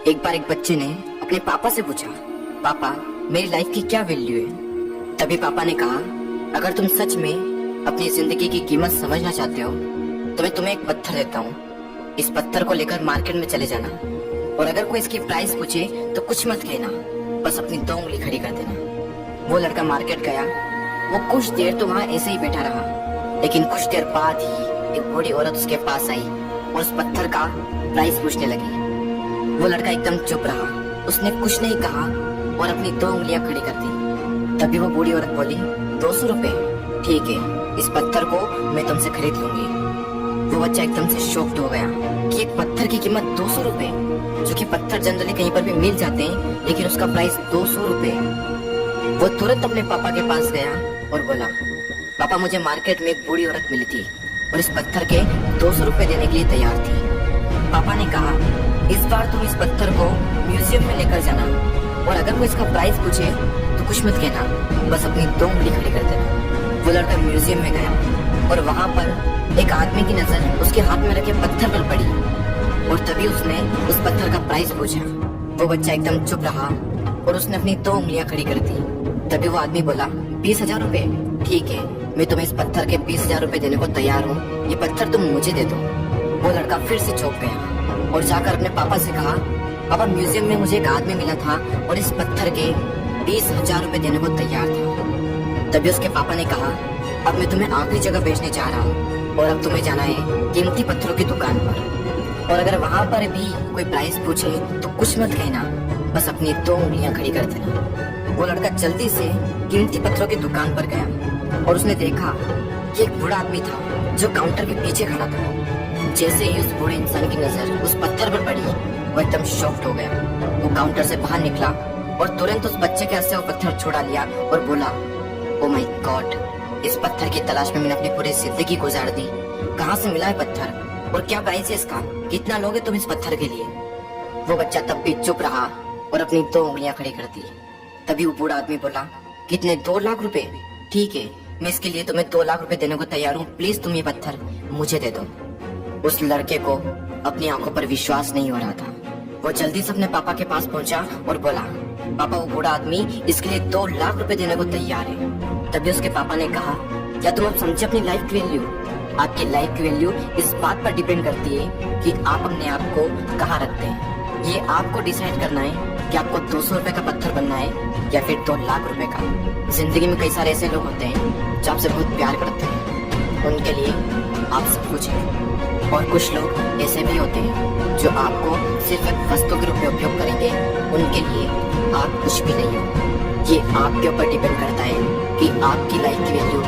एक बार एक बच्चे ने अपने पापा से पूछा, पापा मेरी लाइफ की क्या वैल्यू है। तभी पापा ने कहा, अगर तुम सच में अपनी जिंदगी की कीमत समझना चाहते हो तो मैं तुम्हें एक पत्थर देता हूँ। इस पत्थर को लेकर मार्केट में चले जाना और अगर कोई इसकी प्राइस पूछे तो कुछ मत कहना, बस अपनी 2 उंगली खड़ी कर देना। वो लड़का मार्केट गया। वो कुछ देर तो वहाँ ऐसे ही बैठा रहा, लेकिन कुछ देर बाद ही एक बूढ़ी औरत उसके पास आई और उस पत्थर का प्राइस पूछने लगी। वो लड़का एकदम चुप रहा, उसने कुछ नहीं कहा और अपनी 2 उंगलियां खड़ी कर दी। तभी वो बूढ़ी औरत बोली, 200 रुपए, ठीक है, इस पत्थर को मैं तुमसे खरीद लूंगी। वो बच्चा एकदम से शॉक्ड हो गया कि एक पत्थर की कीमत 200 रुपए, जो कि पत्थर जनरली कहीं पर भी मिल जाते हैं, लेकिन उसका प्राइस 200 रुपए। वो तुरंत अपने पापा के पास गया और बोला, पापा मुझे मार्केट में एक बूढ़ी औरत मिली थी और इस पत्थर के 200 रुपए देने के लिए तैयार थी। पापा ने कहा, इस बार तुम इस पत्थर को म्यूजियम में लेकर जाना और अगर कोई इसका प्राइस पूछे तो कुछ मत कहना, बस अपनी 2 उंगली खड़ी कर देना। वो लड़का म्यूजियम में गया और वहाँ पर एक आदमी की नजर उसके हाथ में रखे पत्थर पर पड़ी और तभी उसने उस पत्थर का प्राइस पूछा। वो बच्चा एकदम चुप रहा और उसने अपनी 2 उंगलियां खड़ी कर दी। तभी वो आदमी बोला, 20,000 रुपए, ठीक है, मैं तुम्हें इस पत्थर के 20,000 रुपए देने को तैयार हूँ, ये पत्थर तुम मुझे दे दो। वो लड़का फिर से चौंक गया और जाकर अपने पापा से कहा, पापा म्यूजियम में मुझे एक आदमी मिला था और इस पत्थर के 20,000 रुपए देने को तैयार था। तभी उसके पापा ने कहा, अब मैं तुम्हें आखिरी जगह भेजने जा रहा हूँ और अब तुम्हें जाना है कीमती पत्थरों की दुकान पर और अगर वहाँ पर भी कोई प्राइस पूछे तो कुछ मत कहना, बस अपनी 2 उंगलियां खड़ी कर देना। वो लड़का जल्दी से कीमती पत्थरों की दुकान पर गया और उसने देखा कि एक बूढ़ा आदमी था जो काउंटर के पीछे खड़ा था। जैसे ही उस बूढ़े इंसान की नजर उस पत्थर पर पड़ी, वो एकदम शॉक्ड हो गया। वो काउंटर से बाहर निकला और तुरंत उस बच्चे के हाथ से वो पत्थर छुड़ा लिया और बोला, ओ माय गॉड, इस पत्थर की तलाश में मैंने अपनी पूरी जिंदगी गुजार दी। कहाँ से मिला है पत्थर और क्या प्राइस है इसका, कितना लोगे तुम इस पत्थर के लिए। वो बच्चा तब भी चुप रहा और अपनी 2 उंगलियां खड़ी कर दी। तभी वो बूढ़ा आदमी बोला, कितने, 2 लाख रुपए, ठीक है, मैं इसके लिए तुम्हें 2 लाख रुपए देने को तैयार हूँ, प्लीज तुम ये पत्थर मुझे दे दो। उस लड़के को अपनी आंखों पर विश्वास नहीं हो रहा था। वो जल्दी से अपने पापा के पास पहुंचा और बोला, पापा वो बूढ़ा आदमी इसके लिए 2 लाख रुपए देने को तैयार है। तभी उसके पापा ने कहा, क्या तुम अब समझे अपनी लाइफ की वैल्यू? आपकी लाइफ की वैल्यू इस बात पर डिपेंड करती है कि आप अपने आप को कहाँ रखते हैं। ये आपको डिसाइड करना है कि आपको 200 रुपए का पत्थर बनना है या फिर 2 लाख रुपए का। जिंदगी में कई सारे ऐसे लोग होते हैं जो आपसे बहुत प्यार करते हैं, उनके लिए आप सब कुछ है, और कुछ लोग ऐसे भी होते हैं जो आपको सिर्फ एक वस्तु के रूप में उपयोग करेंगे, उनके लिए आप कुछ भी नहीं हो। ये आपके ऊपर डिपेंड करता है कि आपकी लाइफ की वैल्यू